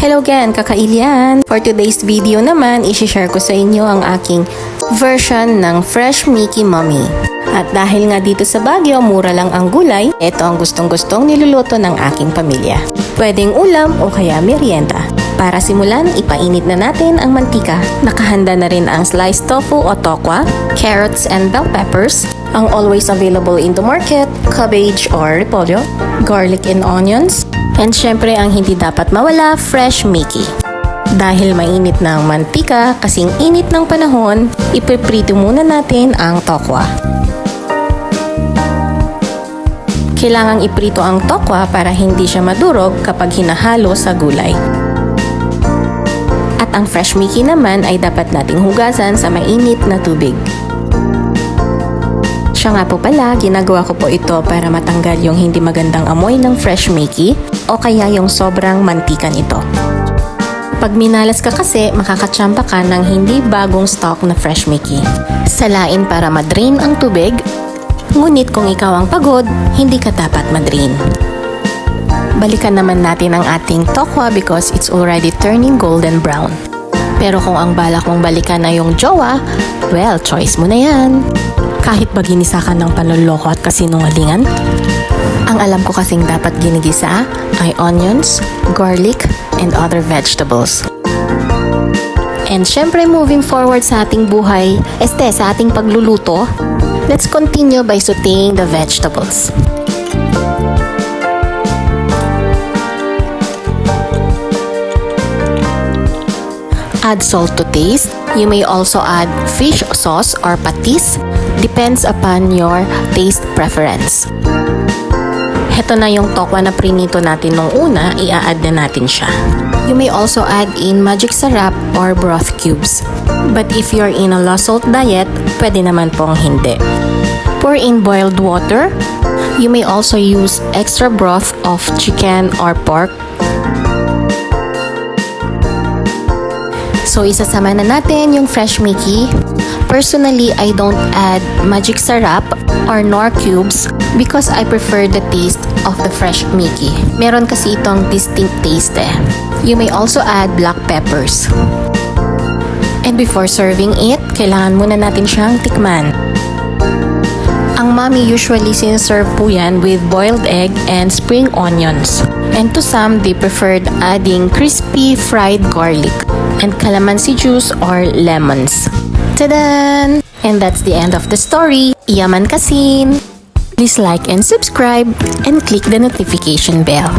Hello again, kakailian! For today's video naman, isi-share ko sa inyo ang aking version ng Fresh Mickey Mommy. At dahil nga dito sa Baguio, mura lang ang gulay, ito ang gustong-gustong niluluto ng aking pamilya. Pwedeng ulam o kaya merienda. Para simulan, ipainit na natin ang mantika. Nakahanda na rin ang sliced tofu o tokwa, carrots and bell peppers, ang always available in the market, cabbage or repolyo, garlic and onions, and syempre ang hindi dapat mawala, fresh Mickey. Dahil mainit na ang mantika, kasing init ng panahon, ipiprito muna natin ang tokwa. Kailangang iprito ang tokwa para hindi siya madurog kapag hinahalo sa gulay. At ang fresh Mickey naman ay dapat nating hugasan sa mainit na tubig. Siya nga po pala, ginagawa ko po ito para matanggal yung hindi magandang amoy ng fresh Mickey o kaya yung sobrang mantika nito. Pag minalas ka kasi, makakatsampa ka ng hindi bagong stock na fresh Mickey. Salain para madrain ang tubig, ngunit kung ikaw ang pagod, hindi ka dapat madrain. Balikan naman natin ang ating tokwa because it's already turning golden brown. Pero kung ang balak mong balikan na yung jowa, well, choice mo na yan. Kahit ba ginisa ka ng panloloko at kasinungalingan? Ang alam ko kasing dapat ginigisa ay onions, garlic, and other vegetables. And syempre moving forward sa ating buhay, sa ating pagluluto, let's continue by sautéing the vegetables. Add salt to taste. You may also add fish sauce or patis. Depends upon your taste preference. Heto na yung tokwa na prinito natin nung una, i-add na natin siya. You may also add in magic sarap or broth cubes. But if you're in a low salt diet, pwede naman pong hindi. Pour in boiled water. You may also use extra broth of chicken or pork. So, isasama na natin yung fresh Mickey. Personally, I don't add magic sarap or nor cubes because I prefer the taste of the fresh Mickey. Meron kasi itong distinct taste eh. You may also add black peppers. And before serving it, kailangan muna natin siyang tikman. Ang mommy usually sinaserve po yan with boiled egg and spring onions. And to some, they preferred adding crispy fried garlic and calamansi juice or lemons. Tadan! And that's the end of the story. Yaman kasin! Please like and subscribe and click the notification bell.